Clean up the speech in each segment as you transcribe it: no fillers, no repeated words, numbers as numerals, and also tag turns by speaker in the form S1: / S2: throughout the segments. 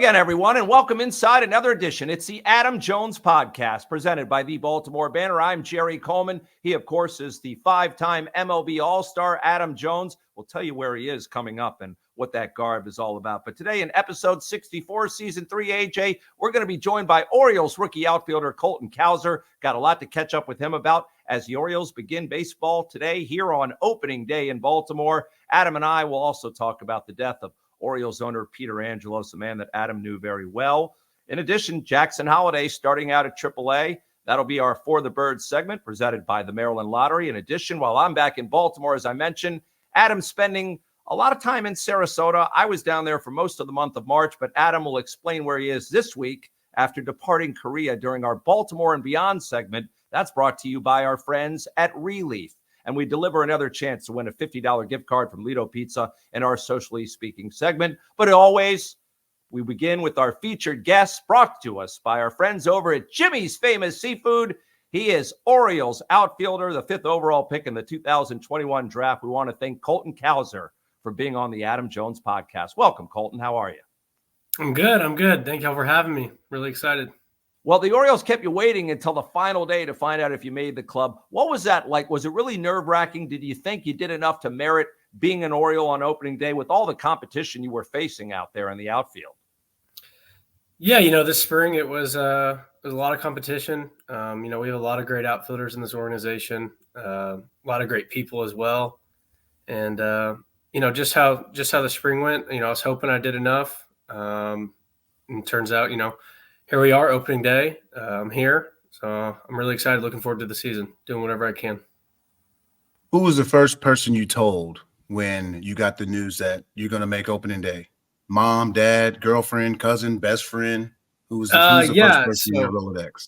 S1: again, everyone, and welcome inside another edition. It's the Adam Jones podcast presented by the Baltimore Banner. I'm Jerry Coleman. He, of course, is the five-time MLB All-Star Adam Jones. We'll tell you where he is coming up and what that garb is all about. But today in episode 64, season 3, AJ, we're going to be joined by Orioles rookie outfielder Colton Cowser. Got a lot to catch up with him about as the Orioles begin baseball today here on opening day in Baltimore. Adam and I will also talk about the death of Orioles owner Peter Angelos, a man that Adam knew very well. In addition, Jackson Holliday starting out at AAA. That'll be our For the Birds segment presented by the Maryland Lottery. In addition, while I'm back in Baltimore, as I mentioned, Adam's spending a lot of time in Sarasota. I was down there for most of the month of March, but Adam will explain where he is this week after departing Korea during our Baltimore and Beyond segment. That's brought to you by our friends at Relief. And we deliver another chance to win a $50 gift card from Lido Pizza in our Socially Speaking segment. But always, we begin with our featured guests brought to us by our friends over at Jimmy's Famous Seafood. He is Orioles outfielder, the 5th overall pick in the 2021 draft. We want to thank Colton Cowser for being on the Adam Jones podcast. Welcome, Colton. How are you?
S2: I'm good. Thank y'all for having me. Really excited.
S1: Well, the Orioles kept you waiting until the final day to find out if you made the club. What was that like? Was it really nerve-wracking? Did you think you did enough to merit being an Oriole on opening day with all the competition you were facing out there in the outfield?
S2: Yeah, this spring it was a lot of competition. We have a lot of great outfielders in this organization, a lot of great people as well. And, just how the spring went, I was hoping I did enough. And it turns out, here we are, opening day. I'm here, so I'm really excited, looking forward to the season, doing whatever I can.
S3: Who was the first person you told when you got the news that you're going to make opening day? Mom, dad, girlfriend, cousin, best friend? Who was the first person in your Rolodex?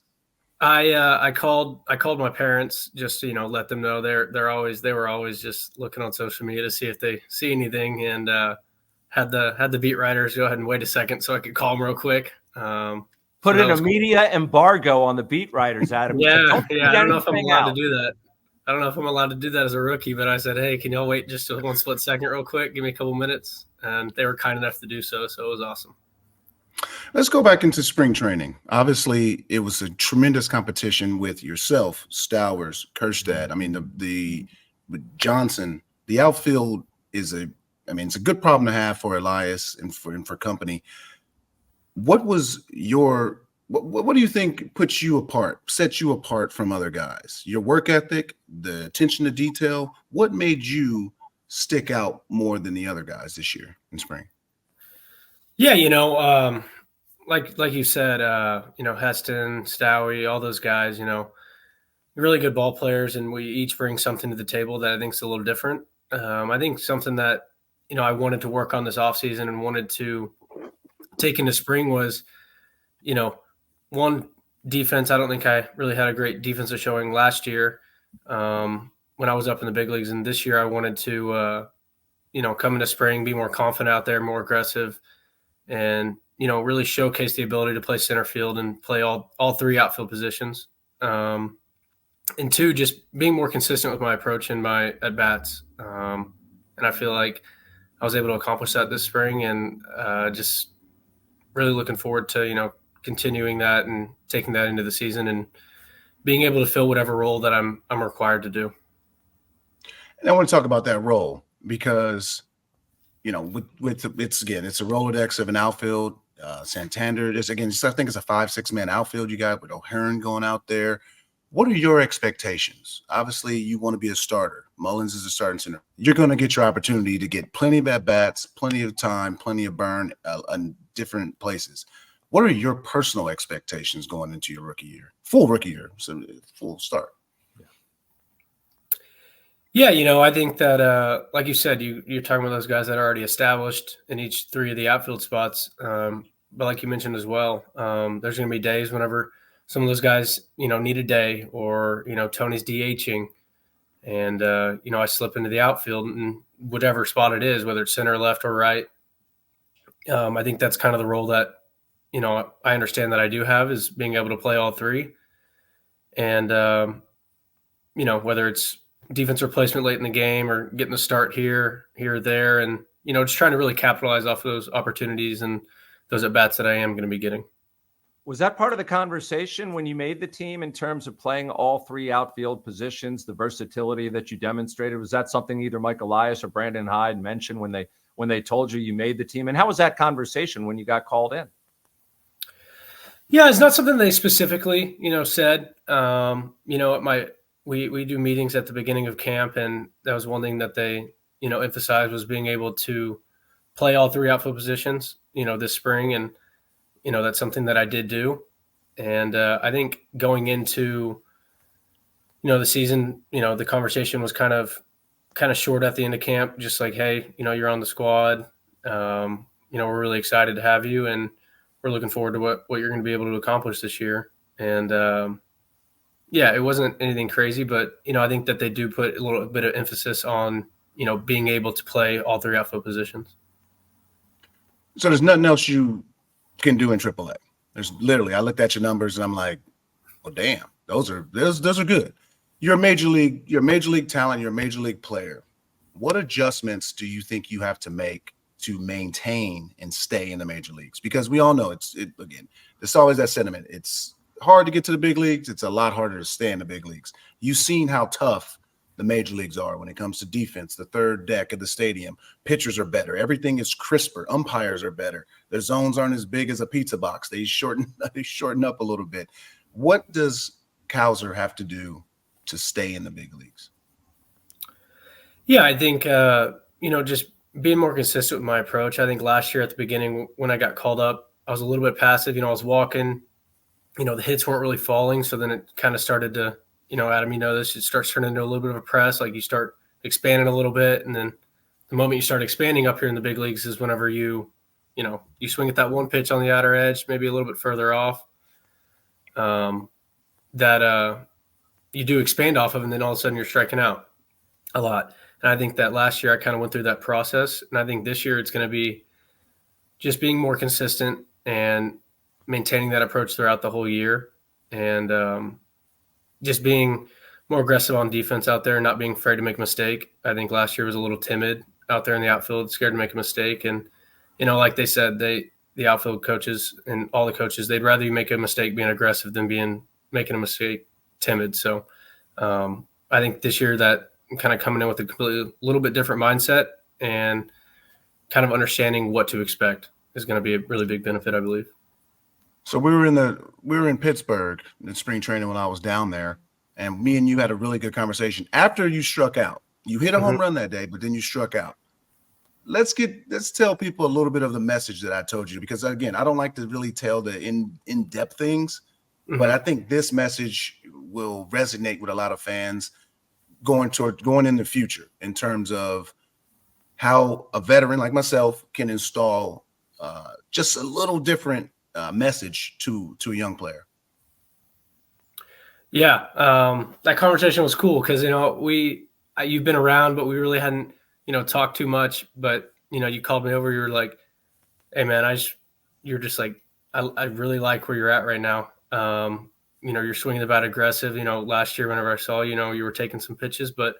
S2: I called my parents just to, let them know they were always just looking on social media to see if they see anything, and had the beat writers go ahead and wait a second so I could call them real quick.
S1: Put in a media embargo on the beat writers, Adam.
S2: Yeah. I don't know if I'm allowed to do that. I don't know if I'm allowed to do that as a rookie, but I said, hey, can y'all wait just one split second real quick? Give me a couple minutes. And they were kind enough to do so. So it was awesome.
S3: Let's go back into spring training. Obviously, it was a tremendous competition with yourself, Stowers, Kerstad. I mean, the Johnson, the outfield it's a good problem to have for Elias and for company. What was what do you think sets you apart from other guys? Your work ethic, the attention to detail. What made you stick out more than the other guys this year in spring?
S2: Yeah, like you said, Heston, Stowie, all those guys, really good ball players, and we each bring something to the table that I think is a little different. I think something that, I wanted to work on this offseason and wanted to take into spring was, one, defense. I don't think I really had a great defensive showing last year when I was up in the big leagues. And this year I wanted to, come into spring, be more confident out there, more aggressive, and, really showcase the ability to play center field and play all three outfield positions. And two, just being more consistent with my approach and my at-bats. And I feel like I was able to accomplish that this spring, and just really looking forward to, continuing that and taking that into the season and being able to fill whatever role that I'm required to do.
S3: And I want to talk about that role because, it's a Rolodex of an outfield. Santander is, I think it's a 5-6 man outfield you got with O'Hearn going out there. What are your expectations? Obviously, you want to be a starter. Mullins is a starting center. You're going to get your opportunity to get plenty of at-bats, plenty of time, plenty of burn in different places. What are your personal expectations going into your full rookie year, so full start?
S2: Yeah, I think that, like you said, you're talking about those guys that are already established in each three of the outfield spots. But like you mentioned as well, there's going to be days whenever some of those guys, need a day, or, Tony's DHing, and, I slip into the outfield in whatever spot it is, whether it's center, left, or right. I think that's kind of the role that, I understand that I do have, is being able to play all three. And, whether it's defense replacement late in the game or getting a start here or there, and, just trying to really capitalize off those opportunities and those at bats that I am going to be getting.
S1: Was that part of the conversation when you made the team in terms of playing all three outfield positions, the versatility that you demonstrated? Was that something either Mike Elias or Brandon Hyde mentioned when they told you made the team? And how was that conversation when you got called in?
S2: Yeah, it's not something they specifically, said. We do meetings at the beginning of camp, and that was one thing that they, emphasized was being able to play all three outfield positions, this spring. And, that's something that I did do. And I think going into, the season, the conversation was kind of short at the end of camp, just like, hey, you're on the squad. We're really excited to have you, and we're looking forward to what you're going to be able to accomplish this year. And it wasn't anything crazy, but, I think that they do put a little bit of emphasis on, being able to play all three outfield positions.
S3: So there's nothing else you can do in AAA. There's literally, I looked at your numbers and I'm like, well, damn, those are good. You're a major league talent. You're a major league player. What adjustments do you think you have to make to maintain and stay in the major leagues? Because we all know again, there's always that sentiment. It's hard to get to the big leagues. It's a lot harder to stay in the big leagues. You've seen how tough the major leagues are when it comes to defense. The third deck of the stadium, pitchers are better. Everything is crisper. Umpires are better. Their zones aren't as big as a pizza box. They shorten up a little bit. What does Cowser have to do to stay in the big leagues?
S2: Yeah, I think, just being more consistent with my approach. I think last year at the beginning when I got called up, I was a little bit passive. I was walking, the hits weren't really falling. So then it kind of started to, Adam, this, it starts turning into a little bit of a press. Like you start expanding a little bit. And then the moment you start expanding up here in the big leagues is whenever you swing at that one pitch on the outer edge, maybe a little bit further off, that you do expand off of, and then all of a sudden you're striking out a lot. And I think that last year I kind of went through that process. And I think this year it's going to be just being more consistent and maintaining that approach throughout the whole year. And just being more aggressive on defense out there and not being afraid to make a mistake. I think last year was a little timid out there in the outfield, scared to make a mistake. And, like they said, the outfield coaches and all the coaches, they'd rather you make a mistake being aggressive than making a mistake timid. So I think this year that I'm kind of coming in with a little bit different mindset and kind of understanding what to expect is going to be a really big benefit, I believe.
S3: So we were in Pittsburgh in spring training when I was down there, and me and you had a really good conversation after you struck out. You hit a home run that day, but then you struck out. Let's tell people a little bit of the message that I told you, because again, I don't like to really tell the in-depth things, but I think this message will resonate with a lot of fans going in the future in terms of how a veteran like myself can install just a little different message to a young player.
S2: Yeah, that conversation was cool because you've been around, but we really hadn't talked too much. But you called me over. You were like, "Hey man, you're just like I really like where you're at right now. You're swinging the bat aggressive. Last year whenever I saw you were taking some pitches, but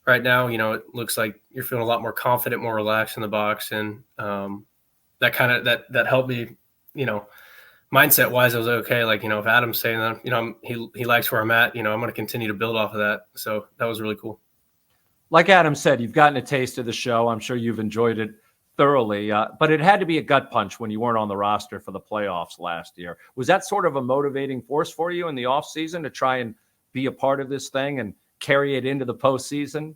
S2: right now it looks like you're feeling a lot more confident, more relaxed in the box, and that helped me." Mindset wise, I was okay. Like, if Adam's saying that, he likes where I'm at, I'm going to continue to build off of that. So that was really cool.
S1: Like Adam said, you've gotten a taste of the show. I'm sure you've enjoyed it thoroughly, but it had to be a gut punch when you weren't on the roster for the playoffs last year. Was that sort of a motivating force for you in the off season to try and be a part of this thing and carry it into the postseason?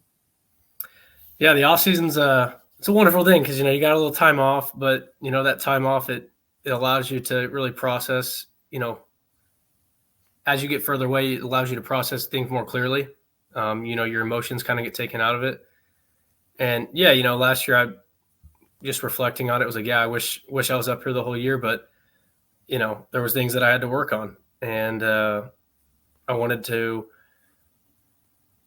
S2: Yeah, the off season's it's a wonderful thing because, you got a little time off, but that time off, it allows you to really process, as you get further away, it allows you to process things more clearly. Your emotions kind of get taken out of it. And yeah, last year I just reflecting on it was like, yeah, I wish I was up here the whole year, but there was things that I had to work on, and I wanted to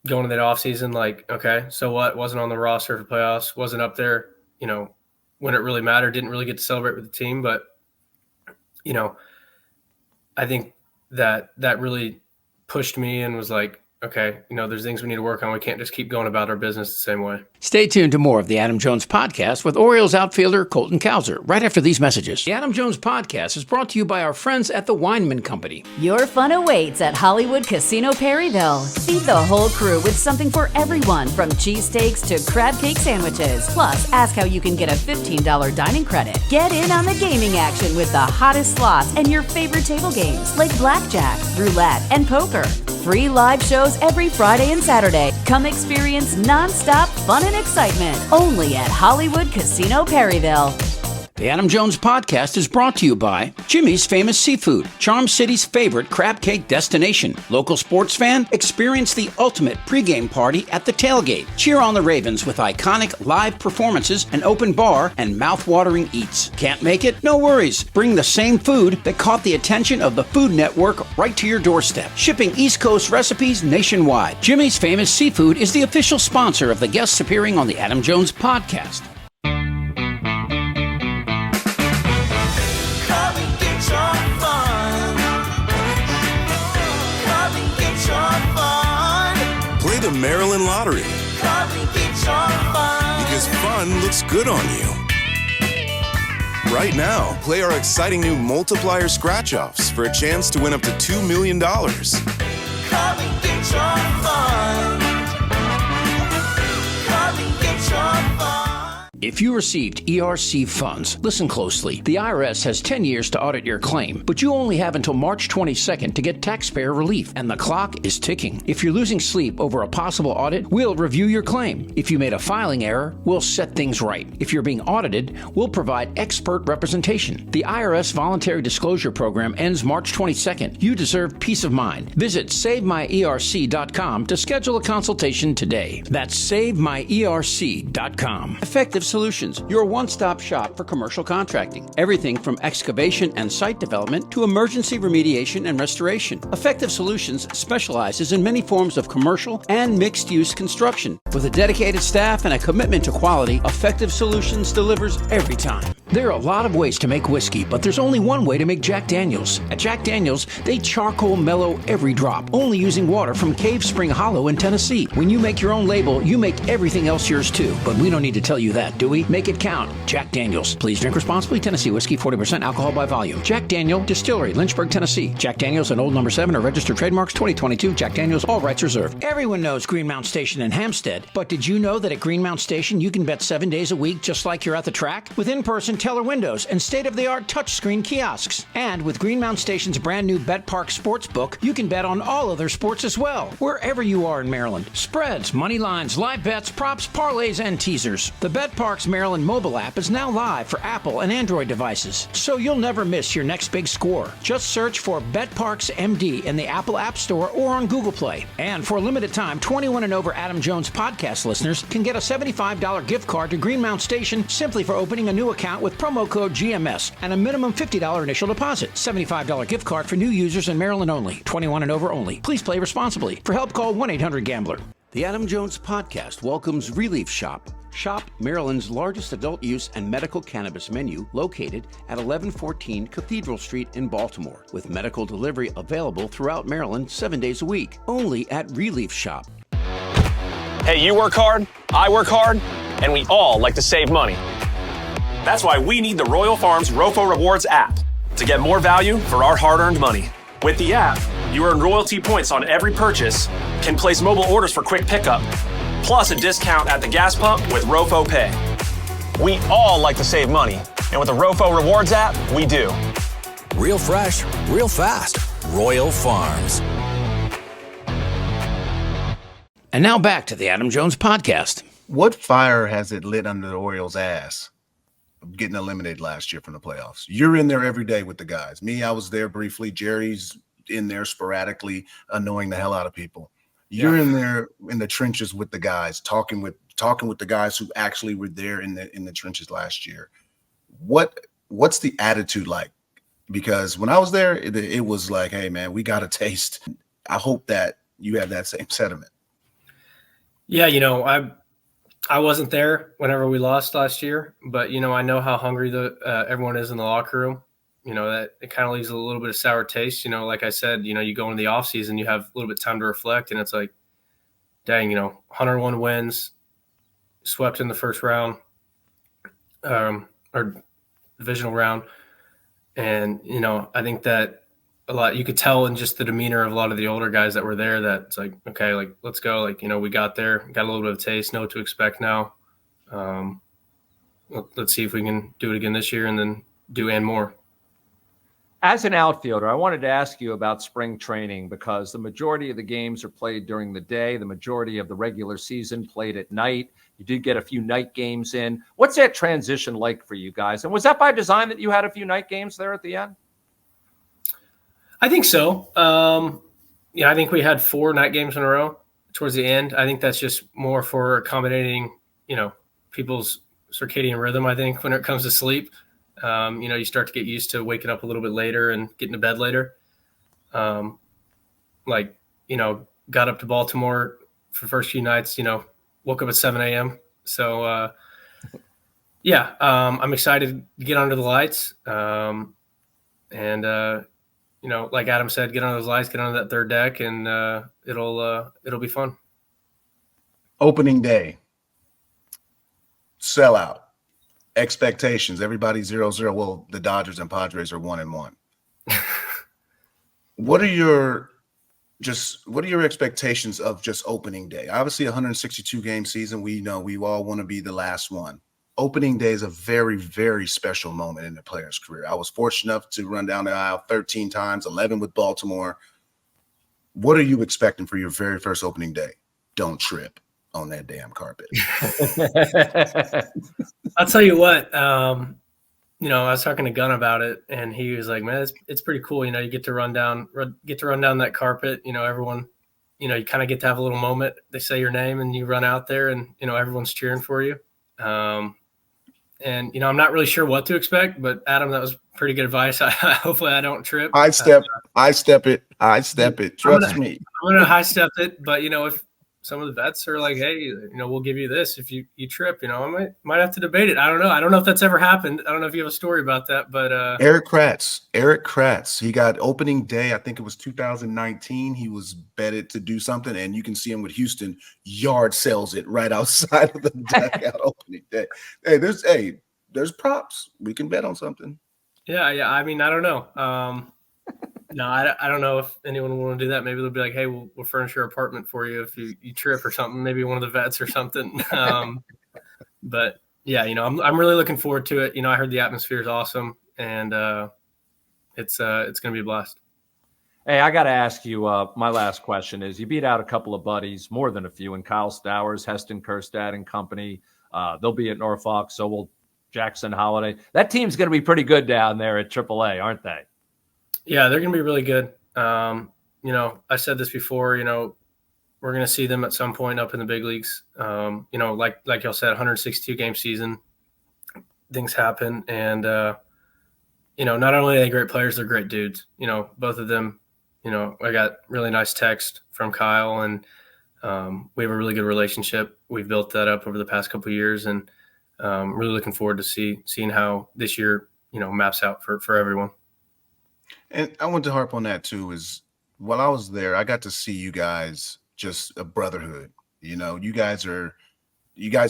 S2: go into that off season. Like, okay, so what? Wasn't on the roster for playoffs, wasn't up there, when it really mattered, didn't really get to celebrate with the team, but I think that really pushed me and was like, okay, there's things we need to work on. We can't just keep going about our business the same way.
S4: Stay tuned to more of the Adam Jones Podcast with Orioles outfielder Colton Cowser right after these messages. The Adam Jones Podcast is brought to you by our friends at the Weinman Company.
S5: Your fun awaits at Hollywood Casino Perryville. Feed the whole crew with something for everyone, from cheesesteaks to crab cake sandwiches. Plus, ask how you can get a $15 dining credit. Get in on the gaming action with the hottest slots and your favorite table games like blackjack, roulette, and poker. Free live shows every Friday and Saturday. Come experience non-stop fun and excitement only at Hollywood Casino Perryville.
S4: The Adam Jones Podcast is brought to you by Jimmy's Famous Seafood, Charm City's favorite crab cake destination. Local sports fan, experience the ultimate pregame party at the tailgate. Cheer on the Ravens with iconic live performances, an open bar, and mouth-watering eats. Can't make it? No worries. Bring the same food that caught the attention of the Food Network right to your doorstep. Shipping East Coast recipes nationwide. Jimmy's Famous Seafood is the official sponsor of the guests appearing on the Adam Jones Podcast.
S6: Play the Maryland Lottery. Because fun looks good on you. Right now, play our exciting new multiplier scratch-offs for a chance to win up to $2 million.
S4: If you received ERC funds, listen closely. The IRS has 10 years to audit your claim, but you only have until March 22nd to get taxpayer relief, and the clock is ticking. If you're losing sleep over a possible audit, we'll review your claim. If you made a filing error, we'll set things right. If you're being audited, we'll provide expert representation. The IRS Voluntary Disclosure Program ends March 22nd. You deserve peace of mind. Visit SaveMyERC.com to schedule a consultation today. That's SaveMyERC.com. Effective Solutions, your one-stop shop for commercial contracting. Everything from excavation and site development to emergency remediation and restoration. Effective Solutions specializes in many forms of commercial and mixed-use construction. With a dedicated staff and a commitment to quality, Effective Solutions delivers every time. There are a lot of ways to make whiskey, but there's only one way to make Jack Daniels. At Jack Daniels, they charcoal mellow every drop, only using water from Cave Spring Hollow in Tennessee. When you make your own label, you make everything else yours too. But we don't need to tell you that, do we? Make it count. Jack Daniels. Please drink responsibly. Tennessee whiskey, 40% alcohol by volume. Jack Daniel Distillery, Lynchburg, Tennessee. Jack Daniels and Old No. 7 are registered trademarks. 2022. Jack Daniels. All rights reserved. Everyone knows Greenmount Station in Hampstead, but did you know that at Greenmount Station you can bet 7 days a week just like you're at the track? With in-person teller windows and state-of-the-art touchscreen kiosks. And with Greenmount Station's brand new Bet Park Sportsbook, you can bet on all other sports as well, wherever you are in Maryland. Spreads, money lines, live bets, props, parlays, and teasers. The Bet Parks Maryland mobile app is now live for Apple and Android devices, so you'll never miss your next big score. Just search for Bet Parks MD in the Apple App Store or on Google Play. And for a limited time, 21 and over Adam Jones podcast listeners can get a $75 gift card to Greenmount Station simply for opening a new account with promo code GMS and a minimum $50 initial deposit. $75 gift card for new users in Maryland only. 21 and over only. Please play responsibly. For help, call 1-800-GAMBLER. The Adam Jones Podcast welcomes Relief Shop. Shop Maryland's largest adult use and medical cannabis menu, located at 1114 Cathedral Street in Baltimore, with medical delivery available throughout Maryland 7 days a week. Only at Relief Shop.
S7: Hey, you work hard, I work hard, and we all like to save money. That's why we need the Royal Farms ROFO Rewards app to get more value for our hard-earned money. With the app, you earn royalty points on every purchase, can place mobile orders for quick pickup, plus a discount at the gas pump with ROFO Pay. We all like to save money, and with the ROFO Rewards app, we do.
S8: Real fresh, real fast. Royal Farms.
S4: And now back to the Adam Jones Podcast.
S3: What fire has it lit under the Orioles' ass getting eliminated last year from the playoffs? You're in there every day with the guys. Me, I was there briefly. Jerry's in there sporadically, annoying the hell out of people. You're in there in the trenches with the guys, talking with the guys who actually were there in the trenches last year. What's the attitude like? Because when I was there, it was like, hey man, we got a taste. I hope that you have that same sentiment.
S2: Yeah, I wasn't there whenever we lost last year, but I know how hungry everyone is in the locker room. that it kind of leaves a little bit of sour taste. Like I said, you go into the off season, you have a little bit of time to reflect, and it's like, dang, 101 wins, swept in the first round, or divisional round. And, I think that a lot, you could tell in just the demeanor of a lot of the older guys that were there that it's like, okay, like, let's go. Like, we got there, got a little bit of a taste, know what to expect now. Let's see if we can do it again this year and then do and more.
S1: As an outfielder, I wanted to ask you about spring training because the majority of the games are played during the day. The majority of the regular season played at night. You did get a few night games in. What's that transition like for you guys? And was that by design that you had a few night games there at the end?
S2: I think so. I think we had 4 night games in a row towards the end. I think that's just more for accommodating, people's circadian rhythm, I think, when it comes to sleep. You start to get used to waking up a little bit later and getting to bed later. Got up to Baltimore for the first few nights, woke up at 7 a.m. So, I'm excited to get under the lights. Like Adam said, get under those lights, get under that third deck, and it'll be fun.
S3: Opening day, sellout. Expectations. Everybody 0-0. Well, the Dodgers and Padres are 1-1. What are your expectations of just opening day? Obviously, 162 game season. We know we all want to be the last one. Opening day is a very, very special moment in the player's career. I was fortunate enough to run down the aisle 13 times, 11 with Baltimore. What are you expecting for your very first opening day? Don't trip on that damn carpet.
S2: I'll tell you what, I was talking to Gunn about it, and he was like, man, it's pretty cool. You get to run down that carpet. Everyone, you kind of get to have a little moment. They say your name and you run out there and, everyone's cheering for you. I'm not really sure what to expect, but Adam, that was pretty good advice. Hopefully I don't trip. I step it. Trust me. I'm going to high step it, but if some of the vets are like, hey, we'll give you this if you trip, I might have to debate it. I don't know. I don't know if that's ever happened. I don't know if you have a story about that, but
S3: Eric Kratz, he got opening day. I think it was 2019. He was betted to do something, and you can see him with Houston yard sells it right outside of the dugout opening day. There's props. We can bet on something.
S2: Yeah. I mean, I don't know. No, I don't know if anyone will want to do that. Maybe they'll be like, hey, we'll furnish your apartment for you if you trip or something, maybe one of the vets or something. But yeah, I'm really looking forward to it. I heard the atmosphere is awesome, and it's going to be a blast.
S1: Hey, I got to ask you, my last question is, you beat out a couple of buddies, more than a few, and Kyle Stowers, Heston Kjerstad and company. They'll be at Norfolk, so will Jackson Holliday. That team's going to be pretty good down there at AAA, aren't they?
S2: Yeah, they're going to be really good. I said this before, we're going to see them at some point up in the big leagues. Like y'all said, 162 game season, things happen. And, not only are they great players, they're great dudes. Both of them, I got really nice text from Kyle, and we have a really good relationship. We've built that up over the past couple of years, and really looking forward to seeing how this year, maps out for everyone.
S3: And I want to harp on that too, is while I was there, I got to see you guys just a brotherhood. You guys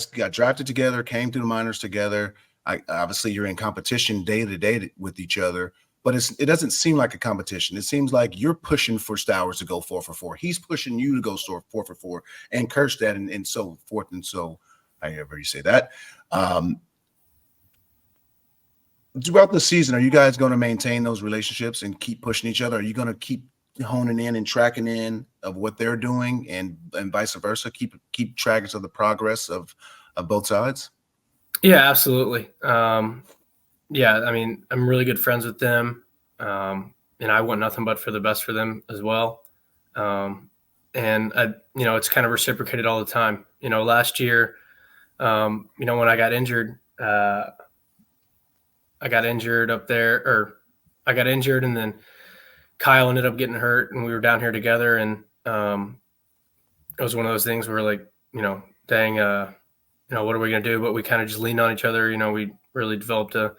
S3: got drafted together, came through the minors together. Obviously you're in competition day to day with each other, but it doesn't seem like a competition. It seems like you're pushing for Stowers to go 4 for 4. He's pushing you to go 4 for 4, and Kjerstad and so forth. And so however you say that. Throughout the season, are you guys going to maintain those relationships and keep pushing each other? Are you going to keep honing in and tracking in of what they're doing, and vice versa? Keep trackers of the progress of both sides?
S2: Yeah, absolutely. I mean, I'm really good friends with them, and I want nothing but for the best for them as well. And it's kind of reciprocated all the time. Last year, when I got injured, and then Kyle ended up getting hurt, and we were down here together. And it was one of those things where, like, dang, what are we going to do? But we kind of just leaned on each other. We really developed a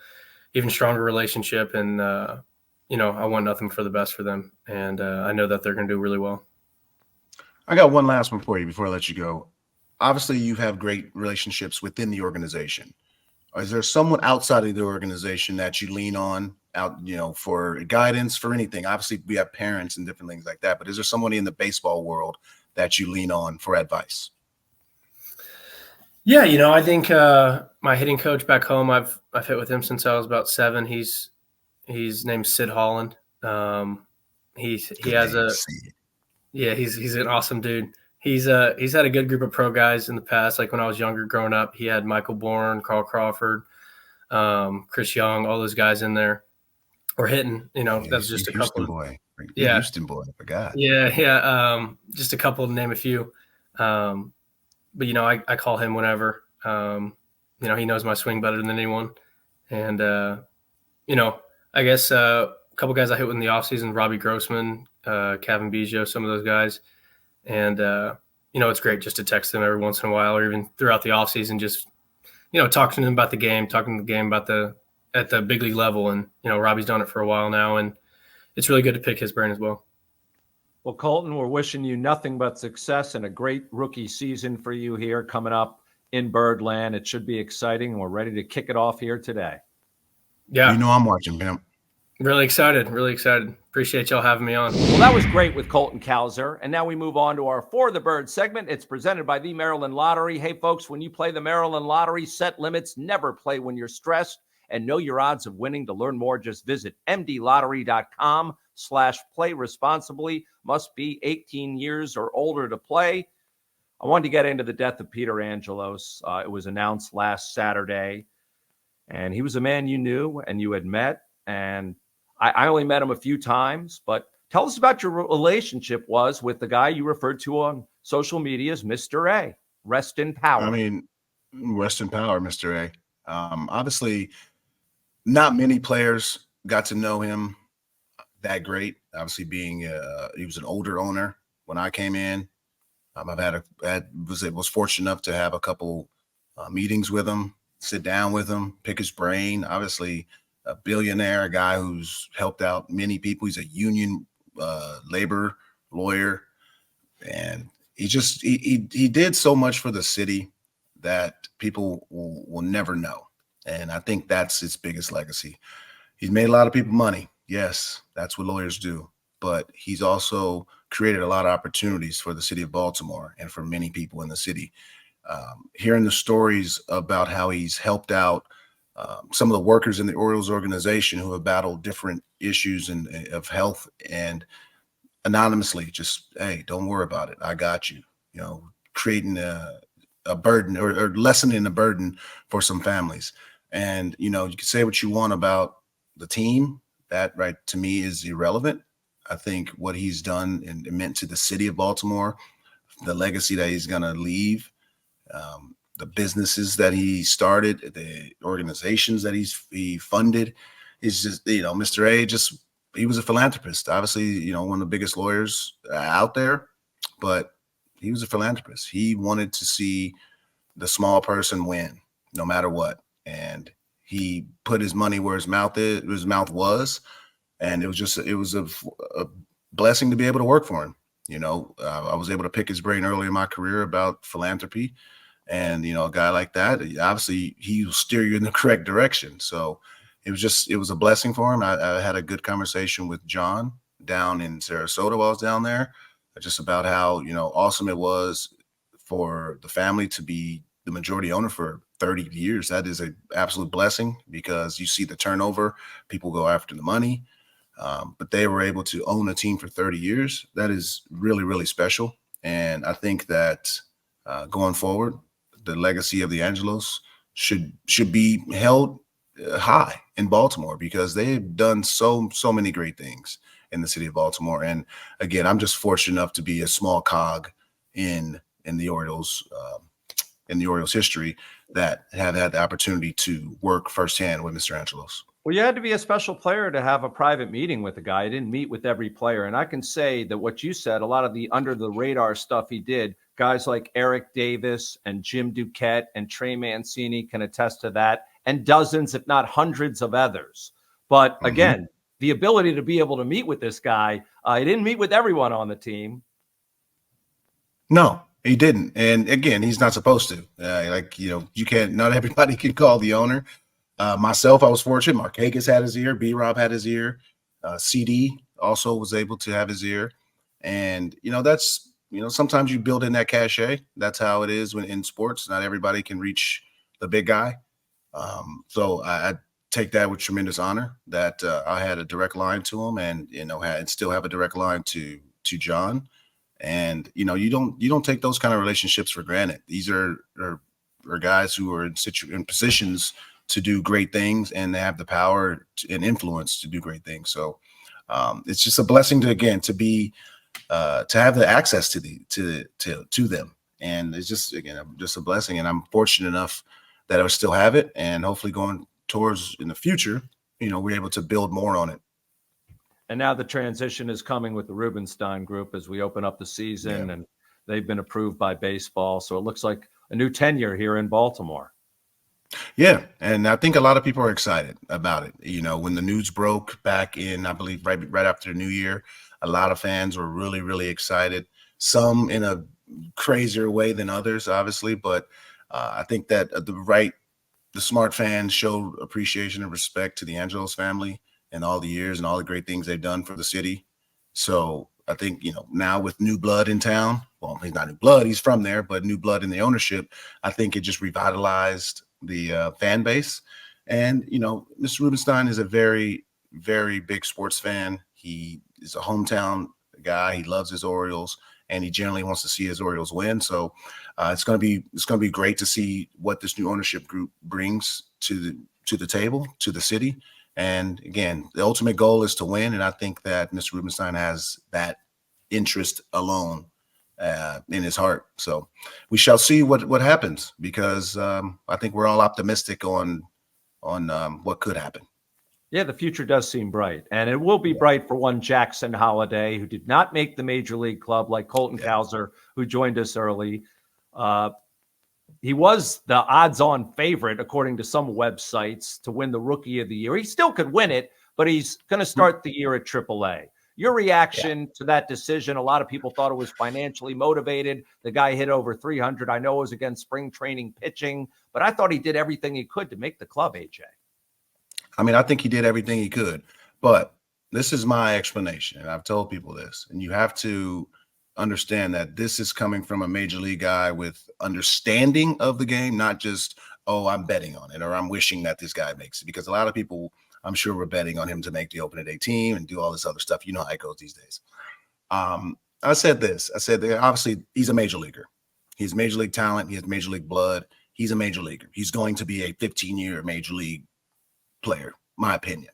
S2: even stronger relationship. And, I want nothing for the best for them. And I know that they're going to do really well.
S3: I got one last one for you before I let you go. Obviously, you have great relationships within the organization. Is there someone outside of the organization that you lean on for guidance, for anything? Obviously, we have parents and different things like that, but is there somebody in the baseball world that you lean on for advice?
S2: Yeah, I think my hitting coach back home, I've hit with him since I was about 7. He's named Sid Holland. He's an awesome dude. He's had a good group of pro guys in the past. Like when I was younger, growing up, he had Michael Bourne, Carl Crawford, Chris Young, all those guys in there, or hitting. That's just a couple.
S3: Boy.
S2: Yeah,
S3: Houston boy. I forgot.
S2: Yeah. Just a couple to name a few. But I call him whenever. He knows my swing better than anyone, and I guess a couple guys I hit with in the offseason, Robbie Grossman, Kevin Biggio, some of those guys. And, it's great just to text them every once in a while, or even throughout the offseason, just, talking to them about the game, at the big league level. And, Robbie's done it for a while now, and it's really good to pick his brain as well.
S1: Well, Colton, we're wishing you nothing but success and a great rookie season for you here coming up in Birdland. It should be exciting, and we're ready to kick it off here today.
S2: Yeah.
S3: I'm watching, man.
S2: Really excited. Appreciate y'all having me on.
S1: Well, that was great with Colton Cowser. And now we move on to our For the Bird segment. It's presented by the Maryland Lottery. Hey, folks, when you play the Maryland Lottery, set limits, never play when you're stressed, and know your odds of winning. To learn more, just visit mdlottery.com/play responsibly. Must be 18 years or older to play. I wanted to get into the death of Peter Angelos. It was announced last Saturday, and he was a man you knew and you had met. And I only met him a few times, but tell us about your relationship was with the guy you referred to on social media as Mr. A. Rest in power.
S3: Rest in power, Mr. A. Obviously, not many players got to know him that great. Obviously, being he was an older owner when I came in. Was fortunate enough to have a couple meetings with him, sit down with him, pick his brain. Obviously, a billionaire, a guy who's helped out many people. He's a union labor lawyer, and he did so much for the city that people will never know. And I think that's his biggest legacy. He's made a lot of people money. Yes, that's what lawyers do. But he's also created a lot of opportunities for the city of Baltimore and for many people in the city. Hearing the stories about how he's helped out some of the workers in the Orioles organization who have battled different issues of health, and anonymously just, hey, don't worry about it. I got you, creating a burden or lessening a burden for some families. And, you can say what you want about the team. That, right, to me is irrelevant. I think what he's done and meant to the city of Baltimore, the legacy that he's going to leave, the businesses that he started, the organizations that he funded, is just, Mr. A, he was a philanthropist. Obviously, one of the biggest lawyers out there, but he was a philanthropist. He wanted to see the small person win no matter what. And he put his money where his mouth was. And it was a blessing to be able to work for him. I was able to pick his brain early in my career about philanthropy. And, a guy like that, obviously he will steer you in the correct direction. So it was a blessing for him. I had a good conversation with John down in Sarasota while I was down there, just about how, awesome it was for the family to be the majority owner for 30 years. That is an absolute blessing because you see the turnover, people go after the money. But they were able to own a team for 30 years. That is really, really special. And I think that going forward, the legacy of the Angelos should be held high in Baltimore because they've done so many great things in the city of Baltimore. And again, I'm just fortunate enough to be a small cog in the Orioles history that have had the opportunity to work firsthand with Mr. Angelos.
S1: Well, you had to be a special player to have a private meeting with the guy. You didn't meet with every player. And I can say that what you said, a lot of the under the radar stuff he did, guys like Eric Davis and Jim Duquette and Trey Mancini can attest to that. and dozens, if not hundreds of others. But again, the ability to be able to meet with this guy, he didn't meet with everyone on the team.
S3: No, he didn't. And again, he's not supposed to. You can't, not everybody can call the owner. Myself, I was fortunate. Markakis had his ear. B-Rob had his ear. CD also was able to have his ear. And, that's, sometimes you build in that cachet. That's how it is when in sports. Not everybody can reach the big guy. So I take that with tremendous honor that I had a direct line to him and, and still have a direct line to John. And, you don't take those kind of relationships for granted. These are guys who are in positions to do great things, and they have the power and influence to do great things. So it's just a blessing to have the access to them. And it's just a blessing. And I'm fortunate enough that I still have it, and hopefully going towards in the future, we're able to build more on it.
S1: And now the transition is coming with the Rubenstein group as we open up the season, and they've been approved by baseball. So it looks like a new tenure here in Baltimore.
S3: Yeah. And I think a lot of people are excited about it. When the news broke back in, I believe, right after the new year, a lot of fans were really, really excited. Some in a crazier way than others, obviously. But I think that the smart fans showed appreciation and respect to the Angelos family and all the years and all the great things they've done for the city. So I think, now with new blood in town, well, he's not new blood, he's from there, but new blood in the ownership, I think it just revitalized the fan base. And, Mr. Rubenstein is a very, very big sports fan. He is a hometown guy. He loves his Orioles, and he generally wants to see his Orioles win. So it's going to be great to see what this new ownership group brings to the table, to the city. And again, the ultimate goal is to win. And I think that Mr. Rubenstein has that interest alone in his heart. So we shall see what happens, because I think we're all optimistic on what could happen.
S1: Yeah, the future does seem bright, and it will be bright for one Jackson Holliday, who did not make the major league club, like Colton Cowser, who joined us early. He was the odds-on favorite, according to some websites, to win the Rookie of the Year. He still could win it, but he's going to start the year at AAA. Your reaction to that decision? A lot of people thought it was financially motivated. The guy hit over 300. I know it was against spring training pitching, but I thought he did everything he could to make the club, AJ.
S3: I mean, I think he did everything he could, but this is my explanation, and I've told people this, and you have to understand that this is coming from a major league guy with understanding of the game, not just, oh, I'm betting on it or I'm wishing that this guy makes it, because a lot of people, I'm sure, were betting on him to make the opening day team and do all this other stuff. You know how it goes these days. I said that obviously he's a major leaguer. He's major league talent. He has major league blood. He's a major leaguer. He's going to be a 15-year major league player, my opinion.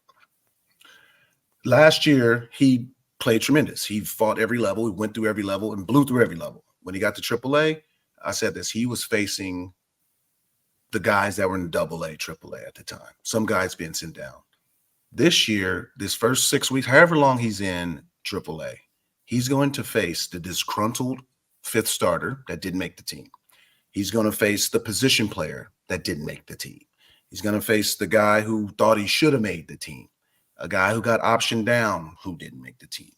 S3: Last year, he played tremendous. He fought every level. He went through every level and blew through every level. When he got to AAA, I said this, he was facing the guys that were in AA, AAA at the time. Some guys being sent down. This year, this first 6 weeks, however long he's in AAA, he's going to face the disgruntled fifth starter that didn't make the team. He's going to face the position player that didn't make the team. He's going to face the guy who thought he should have made the team, a guy who got optioned down who didn't make the team.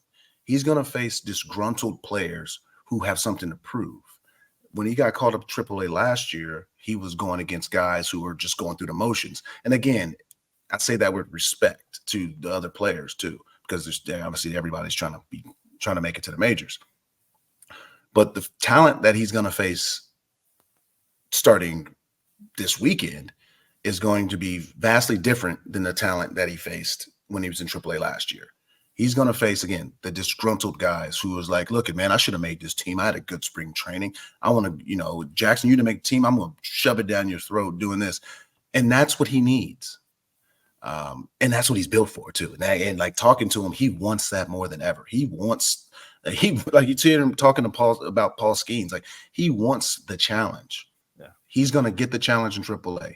S3: He's going to face disgruntled players who have something to prove. When he got called up to AAA last year, he was going against guys who were just going through the motions. And again, I say that with respect to the other players too, because obviously everybody's trying to make it to the majors. But the talent that he's going to face starting this weekend is going to be vastly different than the talent that he faced when he was in AAA last year. He's going to face, again, the disgruntled guys who was like, look, man, I should have made this team. I had a good spring training. I want to, Jackson, you to make the team. I'm going to shove it down your throat doing this. And that's what he needs. And that's what he's built for too. And like talking to him, he wants that more than ever. He wants, like you see him talking to Paul about Paul Skeens, like he wants the challenge. Yeah. He's going to get the challenge in AAA.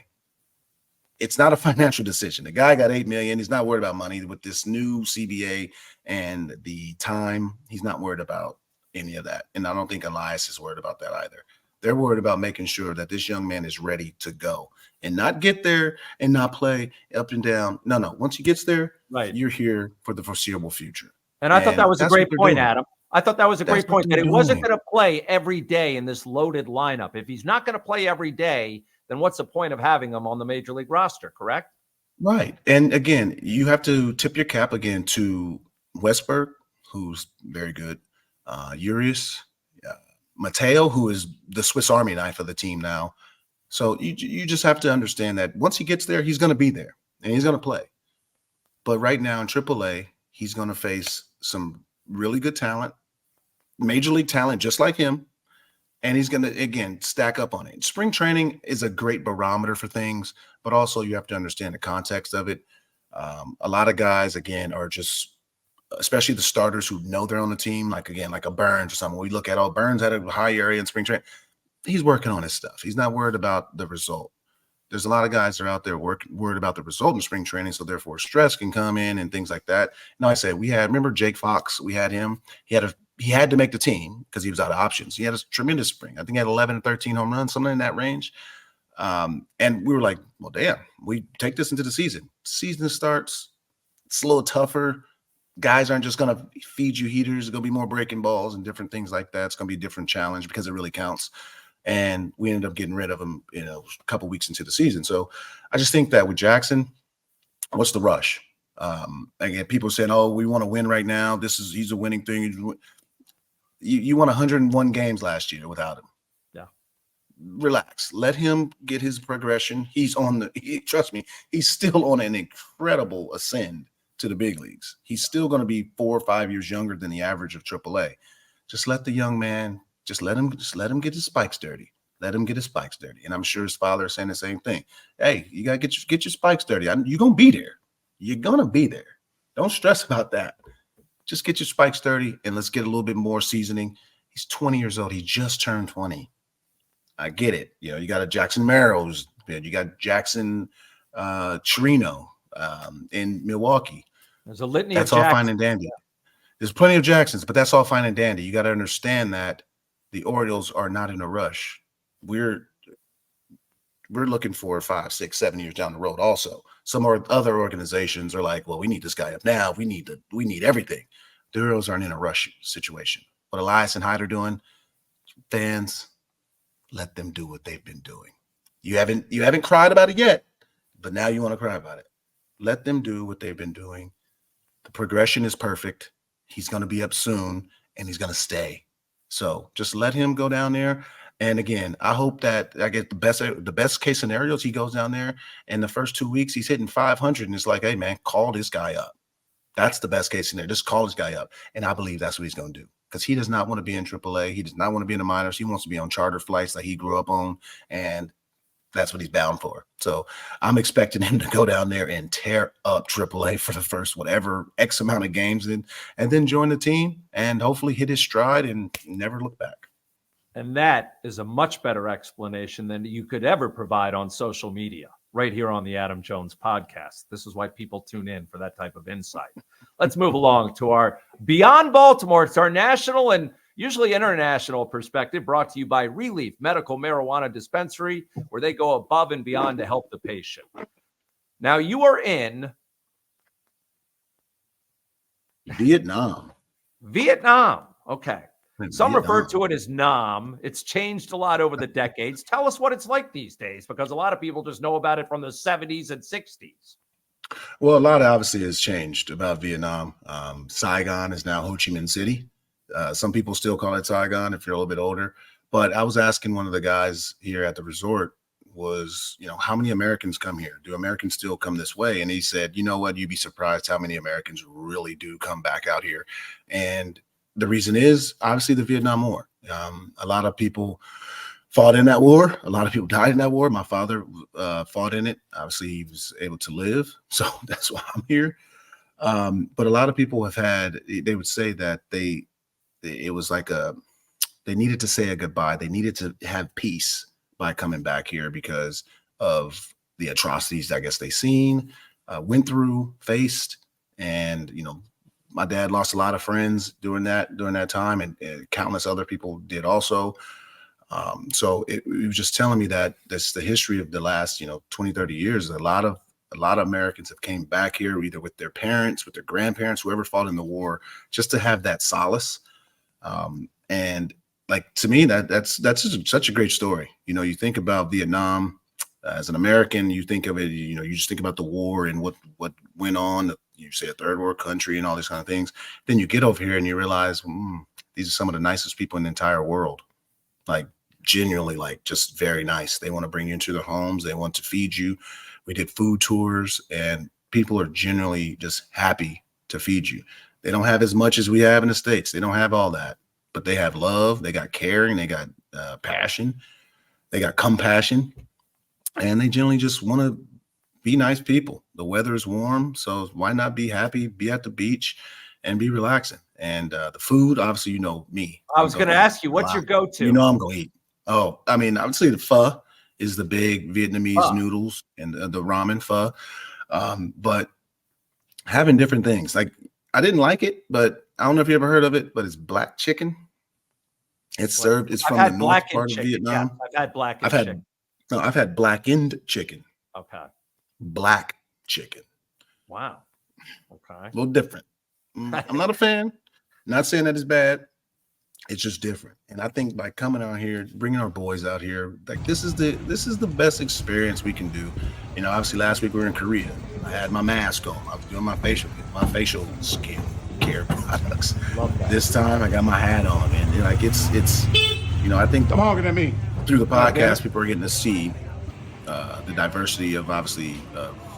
S3: It's not a financial decision. The guy got $8 million. He's not worried about money with this new CBA and the time. He's not worried about any of that. And I don't think Elias is worried about that either. They're worried about making sure that this young man is ready to go and not get there and not play up and down. No. Once he gets there,
S1: Right.
S3: you're here for the foreseeable future.
S1: And I thought that was a
S3: that's what
S1: great
S3: they're
S1: point,
S3: doing.
S1: Adam. I thought that was a
S3: That's
S1: great
S3: what
S1: point, that
S3: they're
S1: he wasn't
S3: doing.
S1: going to play every day in this loaded lineup. If he's not going to play every day, then what's the point of having him on the major league roster, correct?
S3: Right. And again, you have to tip your cap again to Westberg, who's very good, Urias, Mateo, who is the Swiss Army knife of the team now. So you just have to understand that once he gets there, he's going to be there and he's going to play. But right now in AAA, he's going to face some really good talent, major league talent, just like him. And he's going to, again, stack up on it. Spring training is a great barometer for things, but also you have to understand the context of it. A lot of guys, again, are just, especially the starters who know they're on the team, like a Burns or something. We look at, Burns had a high area in spring training. He's working on his stuff. He's not worried about the result. There's a lot of guys that are out there worried about the result in spring training, so therefore stress can come in and things like that. Now, I said remember Jake Fox? We had him. He had to make the team because he was out of options. He had a tremendous spring. I think he had 11 or 13 home runs, something in that range. And we were like, well, damn, we take this into the season. Season starts, it's a little tougher. Guys aren't just going to feed you heaters. There's going to be more breaking balls and different things like that. It's going to be a different challenge because it really counts. And we ended up getting rid of him, a couple weeks into the season. So I just think that with Jackson, what's the rush? Again, people saying, oh, we want to win right now. He's a winning thing. You won 101 games last year without him.
S1: Yeah.
S3: Relax. Let him get his progression. Trust me, he's still on an incredible ascend to the big leagues. He's still going to be 4 or 5 years younger than the average of AAA. Just let the young man, let him get his spikes dirty. Let him get his spikes dirty. And I'm sure his father is saying the same thing. Hey, you got to get your spikes dirty. You're going to be there. You're going to be there. Don't stress about that. Just get your spikes dirty and let's get a little bit more seasoning. He's 20 years old. He just turned 20. I get it. You got a Jackson Marrows. You got Jackson Chirino in Milwaukee.
S1: There's a litany
S3: That's
S1: of
S3: all
S1: Jacksons.
S3: fine and dandy. There's plenty of Jacksons, but that's all fine and dandy. You got to understand that the Orioles are not in a rush. We're looking for 5, 6, 7 years down the road. Also, some other organizations are like, well, we need this guy up now. We need everything. The Orioles aren't in a rush situation. What Elias and Hyde are doing, fans, let them do what they've been doing. You haven't cried about it yet, but now you want to cry about it. Let them do what they've been doing. The progression is perfect. He's going to be up soon, and he's going to stay. So just let him go down there. And again, I hope that I get the best case scenarios. He goes down there, and the first 2 weeks he's hitting 500, and it's like, hey man, call this guy up. That's the best case scenario. Just call this guy up, and I believe that's what he's going to do because he does not want to be in AAA. He does not want to be in the minors. He wants to be on charter flights that he grew up on, and that's what he's bound for. So I'm expecting him to go down there and tear up AAA for the first whatever X amount of games, and then join the team and hopefully hit his stride and never look back.
S1: And that is a much better explanation than you could ever provide on social media, right here on the Adam Jones podcast. This is why people tune in, for that type of insight. Let's move along to our Beyond Baltimore. It's our national and usually international perspective, brought to you by Relief Medical Marijuana Dispensary, where they go above and beyond to help the patient. Now, you are in
S3: Vietnam.
S1: Okay. Some refer to it as Nam. It's changed a lot over the decades. Tell us what it's like these days, because a lot of people just know about it from the 70s and 60s.
S3: Well, a lot obviously has changed about Vietnam. Saigon is now Ho Chi Minh City. Some people still call it Saigon if you're a little bit older. But I was asking one of the guys here at the resort was, how many Americans come here? Do Americans still come this way? And he said, you know what? You'd be surprised how many Americans really do come back out here. And the reason is obviously the Vietnam War. A lot of people fought in that war. A lot of people died in that war. My father fought in it. Obviously, he was able to live. So that's why I'm here. But a lot of people they would say that it was like they needed to say a goodbye. They needed to have peace by coming back here because of the atrocities, I guess, they seen, went through, faced. And, my dad lost a lot of friends during that time, and countless other people did also. So it was just telling me that that's the history of the last, 20, 30 years. A lot of Americans have came back here either with their parents, with their grandparents, whoever fought in the war, just to have that solace. And like, to me, that's such a great story. You think about Vietnam as an American, you think of it, you just think about the war and what went on. You say a third world country and all these kind of things. Then you get over here and you realize these are some of the nicest people in the entire world. Like, genuinely, like, just very nice. They want to bring you into their homes. They want to feed you. We did food tours, and people are generally just happy to feed you. They don't have as much as we have in the States. They don't have all that, but they have love. They got caring. They got passion. They got compassion, and they generally just want to be nice people. The weather is warm, so why not be happy, be at the beach, and be relaxing? And the food, obviously, me.
S1: I was going to ask you, what's your go-to?
S3: I'm going to eat. Oh, I mean, I would say the pho is the big Vietnamese noodles and the ramen pho. But having different things, like, I didn't like it, but I don't know if you ever heard of it, but it's black chicken. It's served. It's from the north part of Vietnam.
S1: Yeah, I've had blackened chicken.
S3: No, I've had blackened chicken.
S1: Okay.
S3: Black chicken.
S1: Wow. Okay.
S3: A little different. I'm not a fan. Not saying that it's bad. It's just different. And I think by coming out here, bringing our boys out here, like, this is the best experience we can do. Obviously last week we were in Korea. I had my mask on. I was doing my facial skin care products.
S1: Love that.
S3: This time I got my hat on, and like, it's I think
S9: I'm honking at me.
S3: Through the podcast, people are getting to see the diversity of, obviously,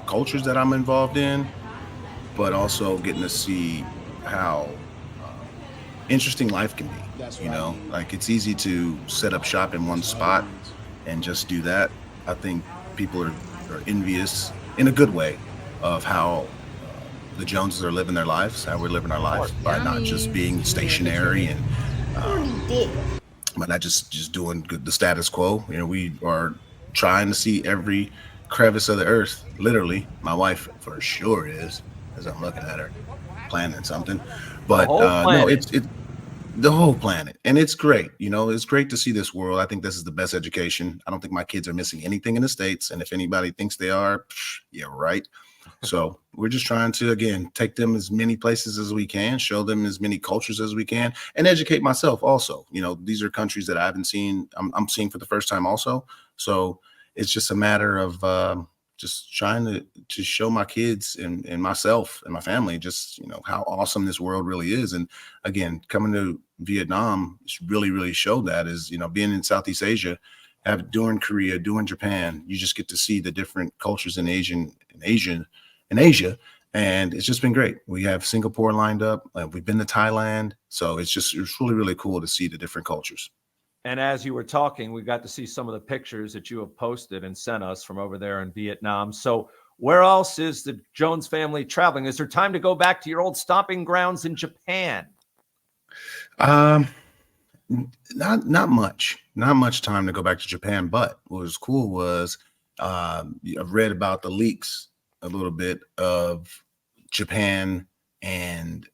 S3: cultures that I'm involved in, but also getting to see how interesting life can be. Like, it's easy to set up shop in one spot and just do that. I think people are envious in a good way of how the Joneses are living their lives, how we're living our life, by not just being stationary and but not just doing the status quo. We are trying to see every crevice of the earth. Literally, my wife for sure is, as I'm looking at her, planning something. But no, it's the whole planet, and it's great. It's great to see this world. I think this is the best education. I don't think my kids are missing anything in the States, and if anybody thinks they are, yeah, right. So we're just trying to, again, take them as many places as we can, show them as many cultures as we can, and educate myself also. These are countries that I haven't seen. I'm seeing for the first time also. So it's just a matter of just trying to show my kids and myself and my family just, how awesome this world really is. And again, coming to Vietnam, it's really, really showed that is, being in Southeast Asia, doing Korea, doing Japan, you just get to see the different cultures in Asia. And it's just been great. We have Singapore lined up. We've been to Thailand. So it's really, really cool to see the different cultures.
S1: And as you were talking, we got to see some of the pictures that you have posted and sent us from over there in Vietnam. So where else is the Jones family traveling? Is there time to go back to your old stomping grounds in Japan?
S3: Not much time to go back to Japan. But what was cool was I've read about the leaks a little bit of Japan and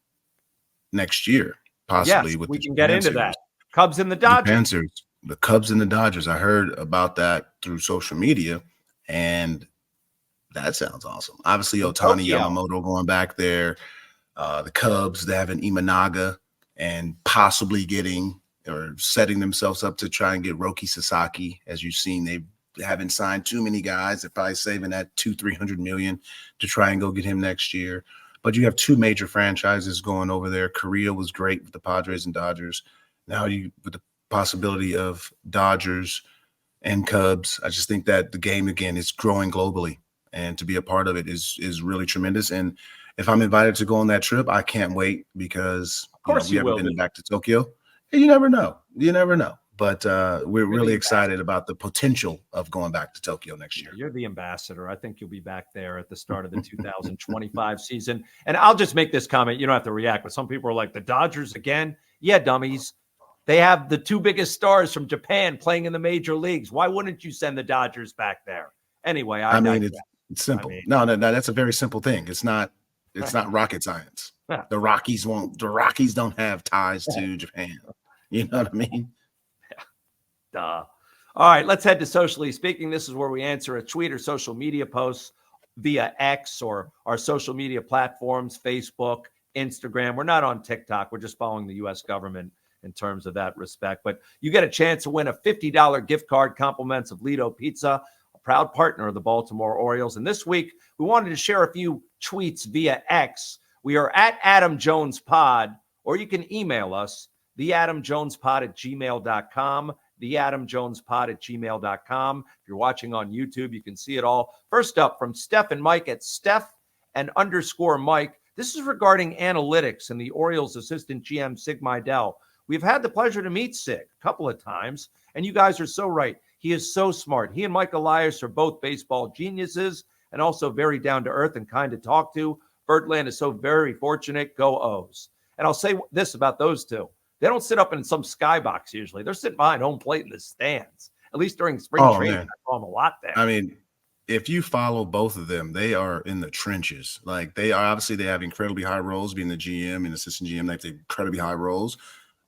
S3: next year, possibly.
S1: Yes,
S3: with
S1: we
S3: the
S1: can get into
S3: Japan
S1: that.
S3: series.
S1: Cubs and the Dodgers.
S3: The Cubs and the Dodgers. I heard about that through social media, and that sounds awesome. Obviously, Ohtani Yamamoto going back there. The Cubs, they have an Imanaga, and possibly getting or setting themselves up to try and get Roki Sasaki. As you've seen, they haven't signed too many guys. They're probably saving that $200-300 million to try and go get him next year. But you have two major franchises going over there. Korea was great with the Padres and Dodgers. Now with the possibility of Dodgers and Cubs, I just think that the game, again, is growing globally, and to be a part of it is really tremendous. And if I'm invited to go on that trip, I can't wait, because
S1: of course
S3: we haven't been back to Tokyo. You never know. But we're really excited about the potential of going back to Tokyo next year.
S1: You're the ambassador. I think you'll be back there at the start of the 2025 season. And I'll just make this comment. You don't have to react, but some people are like, the Dodgers again? Yeah, dummies. They have the two biggest stars from Japan playing in the major leagues. Why wouldn't you send the Dodgers back there? Anyway,
S3: I mean, it's simple. No, that's a very simple thing. It's not rocket science. The Rockies don't have ties to Japan. You know what I mean?
S1: Duh. All right, let's head to Socially Speaking. This is where we answer a tweet or social media posts via X or our social media platforms, Facebook, Instagram. We're not on TikTok. We're just following the U.S. government in terms of that respect. But you get a chance to win a $50 gift card, compliments of Lido Pizza, a proud partner of the Baltimore Orioles. And this week, we wanted to share a few tweets via X. We are at Adam Jones Pod, or you can email us, theadamjonespod@gmail.com, theadamjonespod@gmail.com. If you're watching on YouTube, you can see it all. First up from Steph and Mike at Steph_Mike. This is regarding analytics and the Orioles assistant GM, Sig Mejdal. We've had the pleasure to meet Sig a couple of times, and you guys are so right. He is so smart. He and Mike Elias are both baseball geniuses and also very down to earth and kind to talk to. Birdland is so very fortunate. Go O's. And I'll say this about those two. They don't sit up in some skybox usually. They're sitting behind home plate in the stands, at least during spring training.
S3: Man.
S1: I saw them a lot there.
S3: I mean, if you follow both of them, they are in the trenches. Like they have incredibly high roles being the GM and assistant GM. They have incredibly high roles,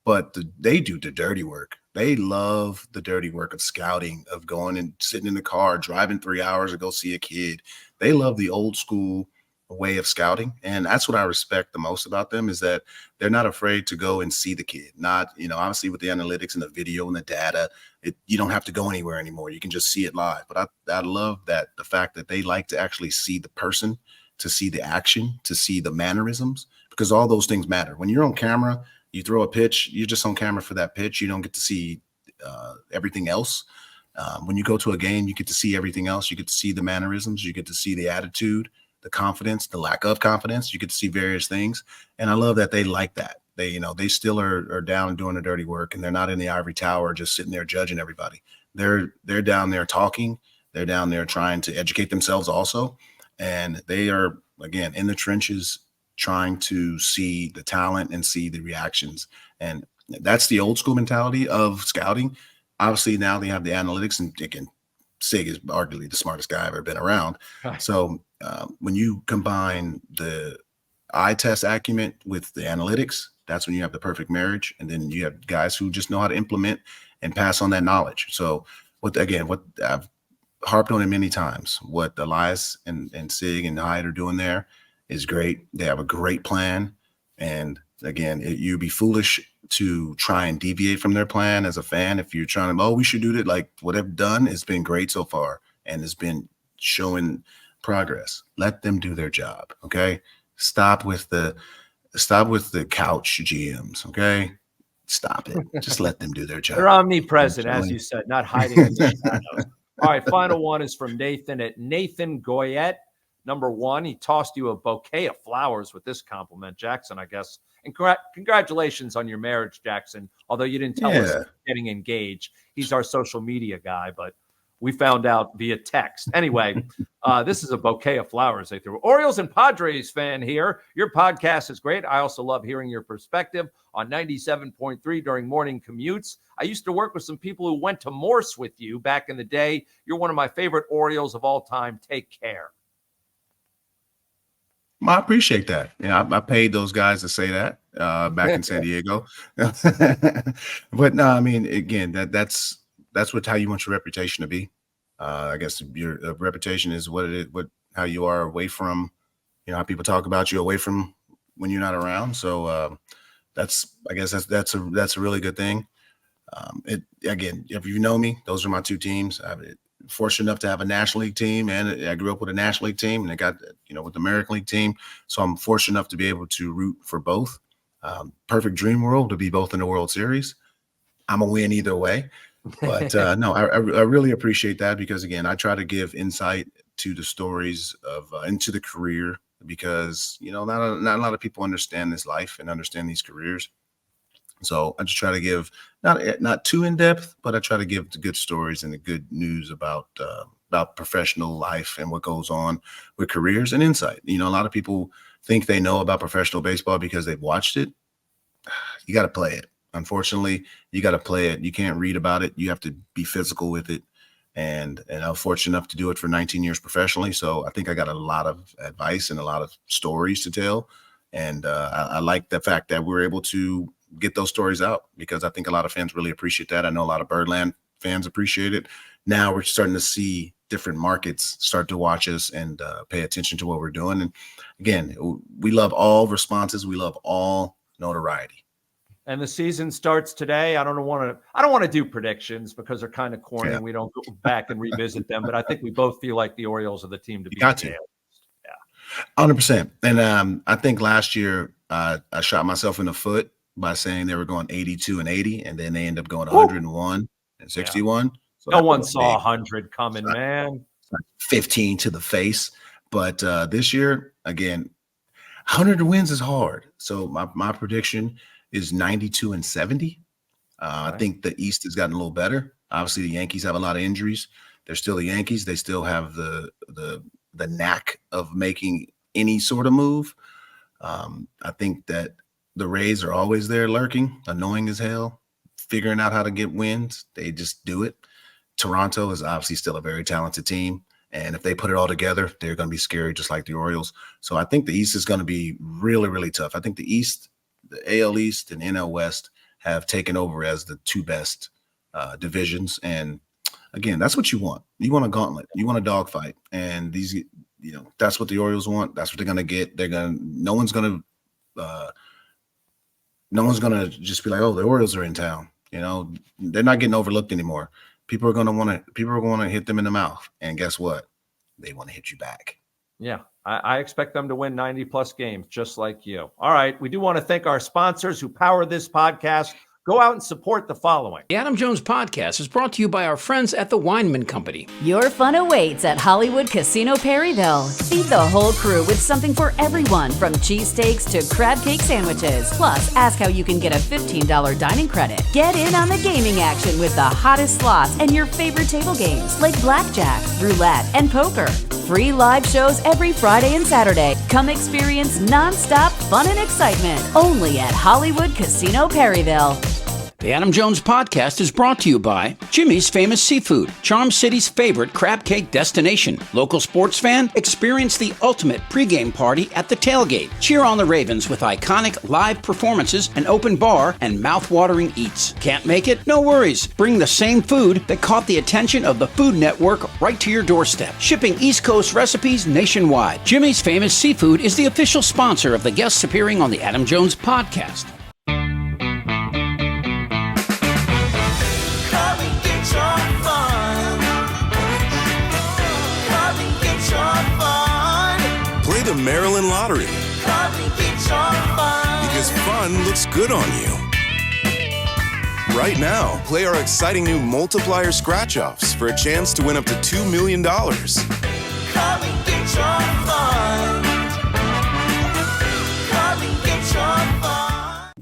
S3: but they do the dirty work. They love the dirty work of scouting, of going and sitting in the car, driving 3 hours to go see a kid. They love the old school way of scouting. And that's what I respect the most about them, is that they're not afraid to go and see the kid. Not, obviously with the analytics and the video and the data, you don't have to go anywhere anymore. You can just see it live. But I love that, the fact that they like to actually see the person, to see the action, to see the mannerisms, because all those things matter. When you're on camera, you throw a pitch, you're just on camera for that pitch. You don't get to see everything else. When you go to a game, you get to see everything else. You get to see the mannerisms. You get to see the attitude, the confidence, the lack of confidence. You get to see various things. And I love that they like that. They still are down and doing the dirty work, and they're not in the ivory tower just sitting there judging everybody. They're down there talking. They're down there trying to educate themselves also. And they are, again, in the trenches trying to see the talent and see the reactions. And that's the old school mentality of scouting. Obviously, now they have the analytics, and Sig is arguably the smartest guy I've ever been around. Right. So when you combine the eye test acumen with the analytics, that's when you have the perfect marriage. And then you have guys who just know how to implement and pass on that knowledge. So what I've harped on it many times, what Elias and Sig and Hyde are doing there is great. They have a great plan. And again, you'd be foolish to try and deviate from their plan as a fan. If you're trying to, we should do that. Like, what they've done has been great so far and has been showing progress. Let them do their job. Okay. Stop with the couch GMs. Okay. Stop it. Just let them do their job.
S1: They're omnipresent, as you said, not hiding in the shadows. All right. Final one is from Nathan at Nathan Goyette. Number one, he tossed you a bouquet of flowers with this compliment, Jackson, I guess. And congratulations on your marriage, Jackson, although you didn't tell us you're getting engaged. He's our social media guy, but we found out via text. Anyway, this is a bouquet of flowers they threw. Orioles and Padres fan here. Your podcast is great. I also love hearing your perspective on 97.3 during morning commutes. I used to work with some people who went to Morse with you back in the day. You're one of my favorite Orioles of all time. Take care.
S3: I appreciate that. I paid those guys to say that back in San Diego. But no, I mean, again, that's how you want your reputation to be. I guess your reputation is what it is, how you are away from, how people talk about you away from when you're not around. So that's a really good thing. Again, if you know me, those are my two teams. I'm fortunate enough to have a National League team, and I grew up with a National League team, and I got, with the American League team. So I'm fortunate enough to be able to root for both. Perfect dream world to be both in the World Series. I'm a win either way. But no, I really appreciate that, because again, I try to give insight to the stories of into the career, because not a lot of people understand this life and understand these careers. So I just try to give not too in depth, but I try to give the good stories and the good news about professional life and what goes on with careers and insight. A lot of people think they know about professional baseball because they've watched it. You got to play it. Unfortunately, you got to play it. You can't read about it. You have to be physical with it. And I'm fortunate enough to do it for 19 years professionally. So I think I got a lot of advice and a lot of stories to tell. And I like the fact that we're able to get those stories out, because I think a lot of fans really appreciate that. I know a lot of Birdland Fans appreciate it. Now we're starting to see different markets start to watch us and pay attention to what we're doing. And again, we love all responses. We love all notoriety.
S1: And the season starts today. I don't want to do predictions because they're kind of corny.
S3: Yeah.
S1: And we don't go back and revisit them. But I think we both feel like the Orioles are the team to beat.
S3: Got to. Yeah, 100%. And I think last year I shot myself in the foot by saying they were going 82 and 80, and then they end up going 101 and 61.
S1: Yeah.
S3: So
S1: no one saw 100 coming, man.
S3: 15 to the face. But this year, again, 100 wins is hard. So my prediction is 92 and 70. I think the East has gotten a little better. Obviously, the Yankees have a lot of injuries. They're still the Yankees. They still have the knack of making any sort of move. I think that the Rays are always there lurking, annoying as hell, figuring out how to get wins. They just do it. Toronto is obviously still a very talented team. And if they put it all together, they're going to be scary, just like the Orioles. So I think the East is going to be really, really tough. I think the East, the AL East and NL West have taken over as the two best divisions. And again, that's what you want. You want a gauntlet. You want a dogfight. And these, that's what the Orioles want. That's what they're going to get. No one's going to just be like, oh, the Orioles are in town. They're not getting overlooked anymore. People are going to want to hit them in the mouth. And guess what? They want to hit you back.
S1: Yeah, I expect them to win 90-plus games, just like you. All right, we do want to thank our sponsors who power this podcast. Go out and support the following.
S4: The Adam Jones Podcast is brought to you by our friends at the Weinman Company.
S5: Your fun awaits at Hollywood Casino Perryville. Feed the whole crew with something for everyone, from cheesesteaks to crab cake sandwiches. Plus, ask how you can get a $15 dining credit. Get in on the gaming action with the hottest slots and your favorite table games like blackjack, roulette, and poker. Free live shows every Friday and Saturday. Come experience nonstop fun and excitement only at Hollywood Casino Perryville.
S4: The Adam Jones Podcast is brought to you by Jimmy's Famous Seafood, Charm City's favorite crab cake destination. Local sports fan, experience the ultimate pregame party at the tailgate. Cheer on the Ravens with iconic live performances, an open bar, and mouth-watering eats. Can't make it? No worries. Bring the same food that caught the attention of the Food Network right to your doorstep. Shipping East Coast recipes nationwide. Jimmy's Famous Seafood is the official sponsor of the guests appearing on the Adam Jones Podcast.
S6: Play the Maryland Lottery. Because fun looks good on you. Right now, play our exciting new multiplier scratch-offs for a chance to win up to $2 million.
S9: Come and get your fun. Come and get your fun.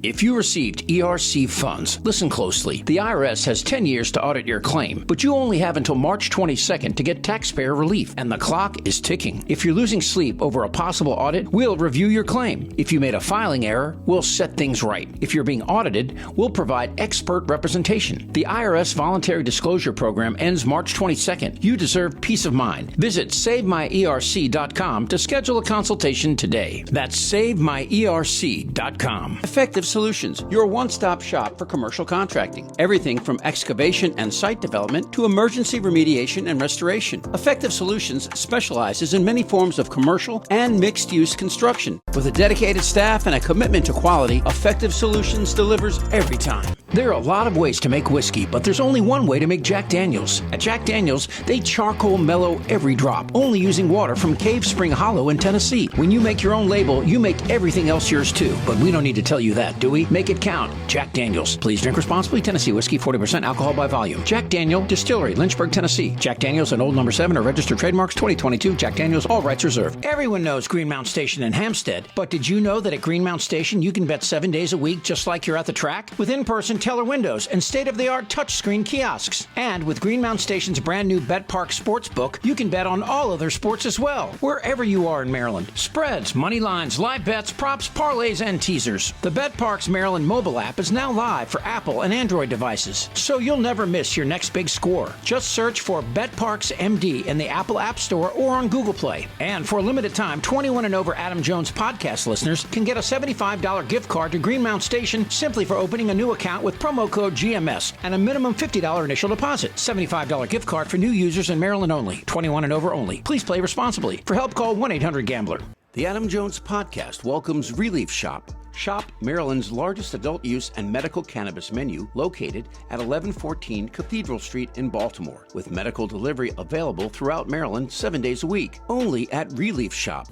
S4: If you received ERC funds, listen closely. The IRS has 10 years to audit your claim, but you only have until March 22nd to get taxpayer relief, and the clock is ticking. If you're losing sleep over a possible audit, we'll review your claim. If you made a filing error, we'll set things right. If you're being audited, we'll provide expert representation. The IRS Voluntary Disclosure Program ends March 22nd. You deserve peace of mind. Visit SaveMyERC.com to schedule a consultation today. That's SaveMyERC.com. Effective Solutions, your one-stop shop for commercial contracting. Everything from excavation and site development to emergency remediation and restoration. Effective Solutions specializes in many forms of commercial and mixed-use construction. With a dedicated staff and a commitment to quality, Effective Solutions delivers every time. There are a lot of ways to make whiskey, but there's only one way to make Jack Daniels. At Jack Daniels, they charcoal mellow every drop, only using water from Cave Spring Hollow in Tennessee. When you make your own label, you make everything else yours too. But we don't need to tell you that, do we? Make it count. Jack Daniels. Please drink responsibly. Tennessee whiskey, 40% alcohol by volume. Jack Daniel Distillery, Lynchburg, Tennessee. Jack Daniels and Old No. 7 are registered trademarks. 2022. Jack Daniels. All rights reserved. Everyone knows Greenmount Station in Hampstead, but did you know that at Greenmount Station you can bet 7 days a week just like you're at the track? With in-person teller windows and state-of-the-art touchscreen kiosks. And with Greenmount Station's brand new Bet Park Sportsbook, you can bet on all other sports as well, wherever you are in Maryland. Spreads, money lines, live bets, props, parlays, and teasers. The Bet Park Parks Maryland mobile app is now live for Apple and Android devices, so you'll never miss your next big score. Just search for BetParks MD in the Apple App Store or on Google Play. And for a limited time, 21 and over Adam Jones podcast listeners can get a $75 gift card to Greenmount Station simply for opening a new account with promo code GMS and a minimum $50 initial deposit. $75 gift card for new users in Maryland only. 21 and over only. Please play responsibly. For help, call 1-800-GAMBLER. The Adam Jones podcast welcomes Relief Shop. Shop Maryland's largest adult use and medical cannabis menu located at 1114 Cathedral Street in Baltimore, with medical delivery available throughout Maryland 7 days a week. Only at Relief Shop.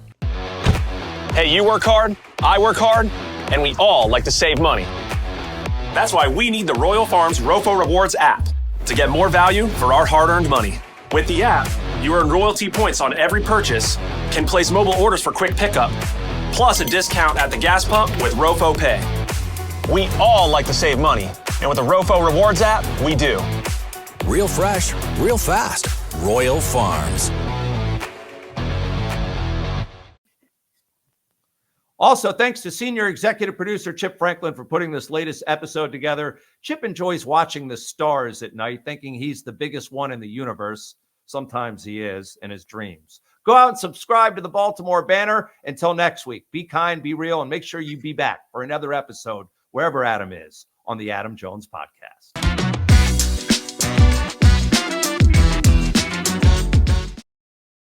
S7: Hey, you work hard, I work hard, and we all like to save money. That's why we need the Royal Farms ROFO Rewards app to get more value for our hard-earned money. With the app, you earn royalty points on every purchase, can place mobile orders for quick pickup, plus a discount at the gas pump with ROFO Pay. We all like to save money, and with the ROFO Rewards app, we do.
S8: Real fresh, real fast. Royal Farms.
S1: Also, thanks to senior executive producer Chip Franklin for putting this latest episode together. Chip enjoys watching the stars at night, thinking he's the biggest one in the universe. Sometimes he is in his dreams. Go out and subscribe to the Baltimore Banner. Until next week, be kind, be real, and make sure you be back for another episode wherever Adam is on the Adam Jones Podcast.